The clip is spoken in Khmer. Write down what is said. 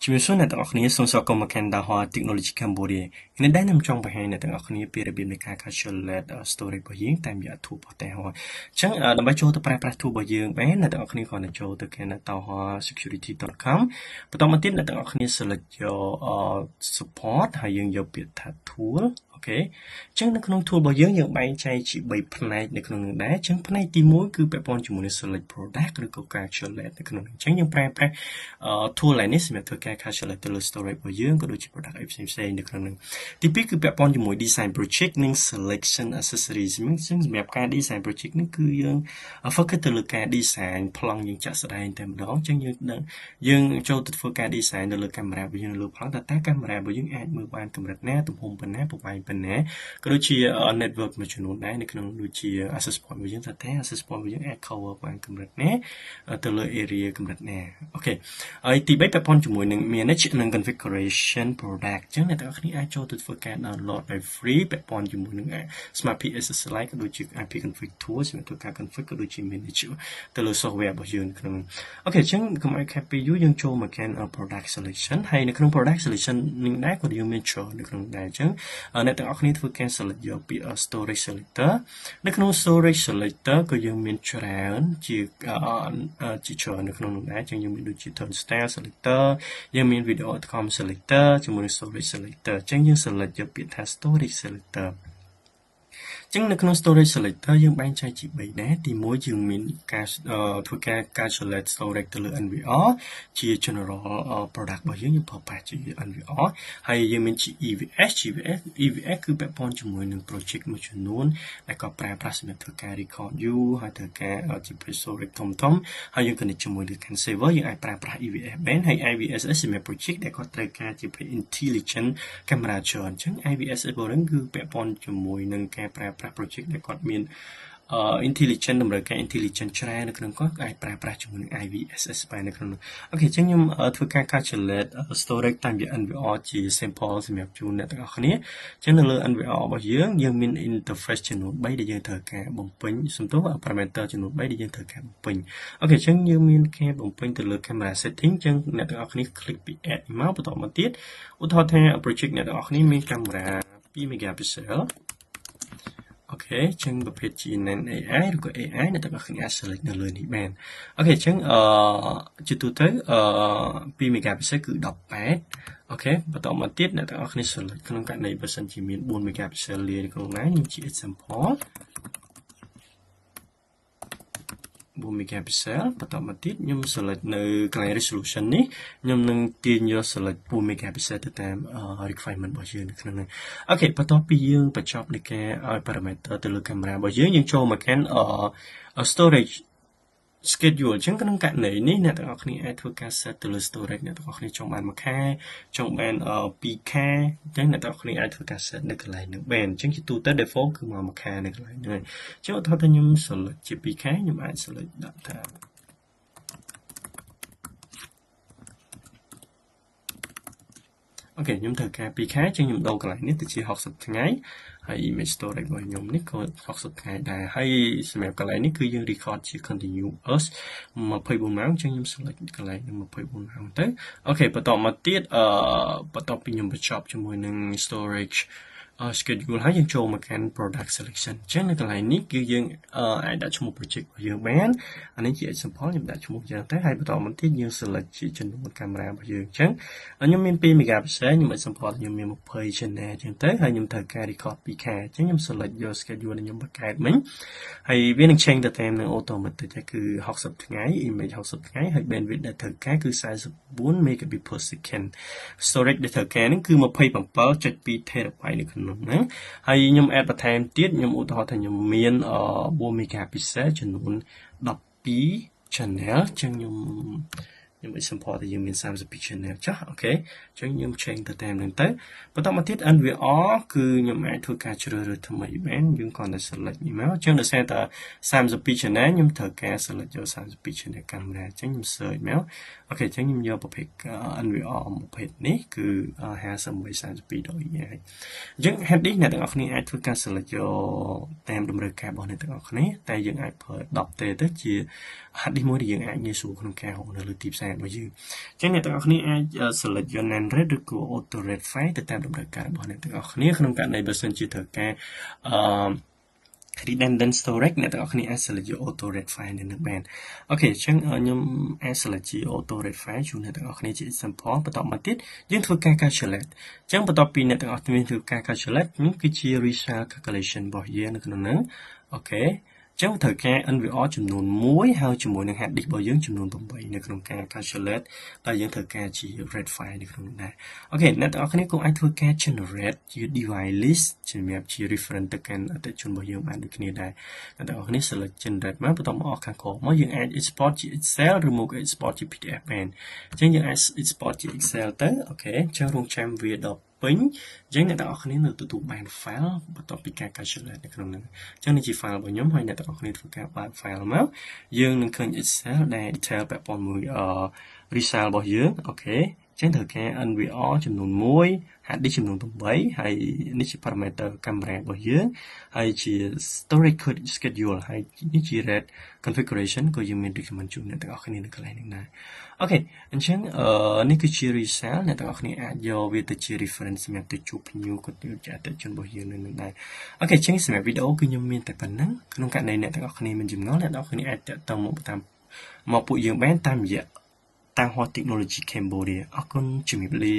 ជំរាបសួរអ្នកទាំងអស់គ្នាសូមស្វាគមន៍មកកាន់ Dahua Technology Cambodia នេះដែរខ្ញុំចង់បង្ហាញអ្នកទាំងអស់គ្នាពីរបៀបនៃការ calculate story របស់យើងតាមរយៈ tool របស់ Dahua អញ្ចឹងដើម្បីចូលទៅប្រើប្រាស់ tool របស់យើងបានអ្នកទាំងអស់គ្នាគ្រាន់តែចូលទៅកាន់ dahuasecurity.com បន្តមកទៀតអ្នកទាំងអស់គ្នា select យក support ហើយយើងយកពាក្យថា tool អូខេអញ្ចឹងនៅក្នុង tool របស់យើងបែងចែកជា3ផ្នែកនៅក្នុងនោះដែរអញ្ចឹងផ្នែកទី1គឺពាក់ព័ន្ធជាមួយនឹង select product ឬក៏ calculate នៅក្នុងនោះអញ្ចឹងយើងប្រើប្រាស់ tool នេះសម្រាប់ធ្វើការ calculate ទៅលើ storage របស់យើងក៏ដូចជា product ផ្សេងៗនៅក្នុងនោះទី2គឺពាក់ព័ន្ធជាមួយ design project និង selection accessories អញ្ចឹងសម្រាប់ការ design project នេះគឺយើង focus ទៅលើការ design ប្លង់យើងចាក់ស្ដែងតែម្ដងអញ្ចឹងយើងចូលទៅធ្វើការ design នៅលើកាមេរ៉ារបស់យើងនៅលើប្លង់តើកាមេរ៉ារបស់យើងអាចមើលបានកម្រិតណាទំហំប៉ុណ្ណាប្រវែងប៉ុណ្ណាក៏ដូចជា network មួយចំនួនដែរនៅក្នុងដូចជា access point របស់យើងតើ access point របស់យើងអាច cover បានកម្រិតណាទៅលើ area កម្រិតណាអូខេហើយទី3ពាក់ព័ន្ធជាមួយនឹង manage និង configuration product អញ្ចឹងអ្នកទាំងអស់គ្នាអាចចូលទៅធ្វើការ download ដោយ free ពាក់ព័ន្ធជាមួយនឹង Smart PS Slide ក៏ដូចជា IP config tool សម្រាប់ធ្វើការ config ក៏ដូចជា manage ទៅលើ software របស់យើងក្នុងអូខេអញ្ចឹងកុំឲ្យខាតពេលយូរយើងចូលមកកាន់ product selection ហើយនៅក្នុង product selection នេះដែរក៏យើងមានច្រើននៅក្នុងដែរអញ្ចឹងអ្នកទាំងអស់គ្នាធ្វើការ select យកពី storage selector នៅក្នុង storage selector ក៏យើងមានច្រើនជាច្រើននៅក្នុងនោះដែរអញ្ចឹងយើងមានដូចជា turnstile selector យើងមាន video outcome selector ជាមួយនឹង storage selector អញ្ចឹងយើង select យកពាក្យថា storage selectorចឹងនៅក្នុង storage selector យើងបែងចែកជា3ដែរទី1យើងមានការធ្វើការ calculate storage ទៅលើ NVR ជា general product របស់យើងប្រើប្រាស់ជា NVR ហើយយើងមានជា EVS គឺពាក់ព័ន្ធជាមួយនឹង project មួយចំនួនដែលក៏ប្រើប្រាស់សម្រាប់ធ្វើការ record view ហើយធ្វើការជា storage ធំហើយយើង connect ជាមួយនឹង server យើងអាចប្រើប្រាស់ EVS បានហើយ IVS សម្រាប់ project ដែលគាត់ត្រូវការជា intelligent camera ច្រើនអញ្ចឹង IVS ហ្នឹងគឺពាក់ព័ន្ធជាមួយនឹងការប្រើប្រាស់ project ដែលគាត់មានintelligent តម្រូវការ intelligent ច្រើននៅក្នុងគាត់អាចប្រើប្រាស់ជាមួយនឹង IVSS បាននៅក្នុងនោះអូខេអញ្ចឹងខ្ញុំធ្វើការ calculate storage តាមរយៈ NVR ជា sample សម្រាប់ជូនអ្នកទាំងអស់គ្នាអញ្ចឹងនៅលើ NVR របស់យើងមាន interface ចំនួន3ដែលយើងត្រូវការបំពេញសំទោស parameter ចំនួន3ដែលយើងត្រូវការបំពេញអូខេអញ្ចឹងយើងមានការបំពេញទៅលើ camera setting អញ្ចឹងអ្នកទាំងអស់គ្នា click ពី add មកបន្តមកទៀតឧទាហរណ៍ថា project អ្នកទាំងអស់គ្នាមានកាមេរ៉ា2 megapixelអូខេអញ្ចឹងប្រភេទជា NAN AI ឬក៏ AI អ្នកទាំងអស់គ្នាអាច select នៅលើនេះបានអូខេអញ្ចឹងជាទូទៅ2 megapixel គឺ18អូខេបន្តមកទៀតអ្នកទាំងអស់គ្នា select ក្នុងករណីបើសិនជាមាន4 megapixel លាយនៅក្នុងណាខ្ញុំជា example 4 megapixel បន្តមកទៀតខ្ញុំ select នៅកន្លែង resolution នេះខ្ញុំនឹងទាញយក select 4 megapixel ទៅតាម requirement របស់យើងនៅក្នុងនេះអូខេបន្ទាប់ពីយើងបញ្ចប់នៃការឲ្យ parameter ទៅលើកាមេរ៉ារបស់យើងចូលមកកាន់ storage schedule អញ្ចឹងក្នុងករណីនេះអ្នកទាំងអស់គ្នាអាចធ្វើការ set ទៅលើ storage អ្នកទាំងអស់គ្នាចង់បាន1ខែចង់បាន2ខែអញ្ចឹងអ្នកទាំងអស់គ្នាអាចធ្វើការ set នៅកន្លែងនោះបានអញ្ចឹងជាទូទៅ default គឺមក1ខែនៅកន្លែងនេះអញ្ចឹងឧទាហរណ៍ថាខ្ញុំ select ជា2ខែខ្ញុំអាច select ដាក់ថាអូខេខ្ញុំត្រូវការ2ខែអញ្ចឹងខ្ញុំដូរកន្លែងនេះទៅជា60ថ្ងៃហើយ image storage របស់ខ្ញុំនេះក៏60ថ្ងៃដែរហើយសម្រាប់កន្លែងនេះគឺយើង record ជា continuous 24ម៉ោងអញ្ចឹងខ្ញុំ select កន្លែងនេះ24ម៉ោងទៅអូខេបន្តមកទៀតបន្ទាប់ពីខ្ញុំបញ្ចប់ជាមួយនឹង storage schedule ហើយយើងចូលមកកាន់ product selection អញ្ចឹងនៅកន្លែងនេះគឺយើងអាចដាក់ឈ្មោះ project របស់យើងបានអានេះជា example ខ្ញុំដាក់ឈ្មោះយ៉ាងទៅហើយបន្តមកទៀតយើង select ជាចំនួនកាមេរ៉ារបស់យើងអញ្ចឹងខ្ញុំមាន2 megapixel ខ្ញុំ example ខ្ញុំមាន20 channel អញ្ចឹងទៅហើយខ្ញុំត្រូវការ record 2ខែអញ្ចឹងខ្ញុំ select យក schedule ដែលខ្ញុំបង្កើតមិញហើយវានឹង change ទៅតាមនឹង automatic គឺ60ថ្ងៃ image 60ថ្ងៃហើយ bandwidth ដែលត្រូវការគឺ44 megabit per second storage ដែលត្រូវការហ្នឹងគឺ 27.2 terabyte នៅក្នុងហ្នឹងហើយខ្ញុំ add បន្ថែមទៀតខ្ញុំឧទាហរណ៍ថាខ្ញុំមាន4 megapixel ចំនួន12 channel អញ្ចឹងខ្ញុំ example ថាយើងមាន32 channel ចាស់អូខេអញ្ចឹងខ្ញុំ change ទៅតាមហ្នឹងទៅបន្តមកទៀត NVR គឺខ្ញុំអាចធ្វើការជ្រើសរើសថ្មីបានយើងគ្រាន់តែ select នេះមកអញ្ចឹងដោយសារតែ32 channel ខ្ញុំត្រូវការ select យក32 channel កាមេរ៉ាអញ្ចឹងខ្ញុំ search មកអូខេអញ្ចឹងខ្ញុំយកប្រភេទ NVR ប្រភេទនេះគឺ5832.EI អញ្ចឹង heading អ្នកទាំងអស់គ្នាអាចធ្វើការ select យកតាមតម្រូវការរបស់អ្នកទាំងអស់គ្នាតែយើងអាចប្រើ adapter ទៅជា heading មួយដែលយើងអាចងាយស្រួលក្នុងការរកនៅលើទីផ្សារ brand របស់យើងចឹងអ្នកទាំងអស់គ្នាអាច select យក name red ឬក៏ auto red file ទៅតាមតម្រូវការរបស់អ្នកទាំងអស់គ្នាក្នុងករណីបើសិនជាត្រូវការredundant storage អ្នកទាំងអស់គ្នាអាច select យក auto red file នៅនឹងបានអូខេអញ្ចឹងខ្ញុំអាច select ជា auto red file ជូនអ្នកទាំងអស់គ្នាជា example បន្តមកទៀតយើងធ្វើការ calculate អញ្ចឹងបន្ទាប់ពីអ្នកទាំងអស់គ្នាធ្វើការ calculate នេះគឺជា result calculation របស់យើងនៅក្នុងហ្នឹងអូខេចឹងត្រូវការ NVR ចំនួន1ហើយជាមួយនឹង hard disk របស់យើងចំនួន8នៅក្នុងការ calculate ដែលយើងត្រូវការជា red file នៅក្នុងនោះដែរអូខេអ្នកទាំងអស់គ្នាក៏អាចធ្វើការ generate ជា device list សម្រាប់ជា reference ទៅកាន់អតិថិជនរបស់យើងបានដូចគ្នាដែរអ្នកទាំងអស់គ្នា select generate មកបន្ទាប់មកអស់ខាងក្រោមមកយើងអាច export ជា Excel ឬមក export ជា PDF បានអញ្ចឹងយើងអាច export ជា Excel ទៅអូខេអញ្ចឹងរងចាំវាដល់ពេញអញ្ចឹងអ្នកទាំងអស់គ្នានៅទទួលបាន file បន្ទាប់ពីការ calculate នៅក្នុងហ្នឹងអញ្ចឹងនេះជា file របស់ខ្ញុំហើយអ្នកទាំងអស់គ្នាធ្វើការបើក file មកយើងនឹងឃើញ Excel ដែល detail ពាក់ព័ន្ធមួយresult របស់យើងអូខេអញ្ចឹងត្រូវការ NVR ចំនួន1 hard disk ចំនួន8ហើយនេះជា parameter camera របស់យើងហើយជា storage schedule ហើយនេះជា red configuration ក៏យើងមាន recommend ជូនអ្នកទាំងអស់គ្នានៅកន្លែងនេះដែរអូខេអញ្ចឹងនេះគឺជា result អ្នកទាំងអស់គ្នាអាចយកវាទៅជា reference សម្រាប់ទៅជួបភ្ញៀវក៏ទៅជាអតិថិជនរបស់យើងនៅនឹងដែរអូខេអញ្ចឹងសម្រាប់វីដេអូគឺខ្ញុំមានតែប៉ុណ្ណឹងក្នុងករណីអ្នកទាំងអស់គ្នាមានចម្ងល់អ្នកទាំងអស់គ្នាអាចតាក់ទងមកពួកយើងបានតាមរយៈតាំងហោះ Technology Cambodia អរគុណជំរាបលា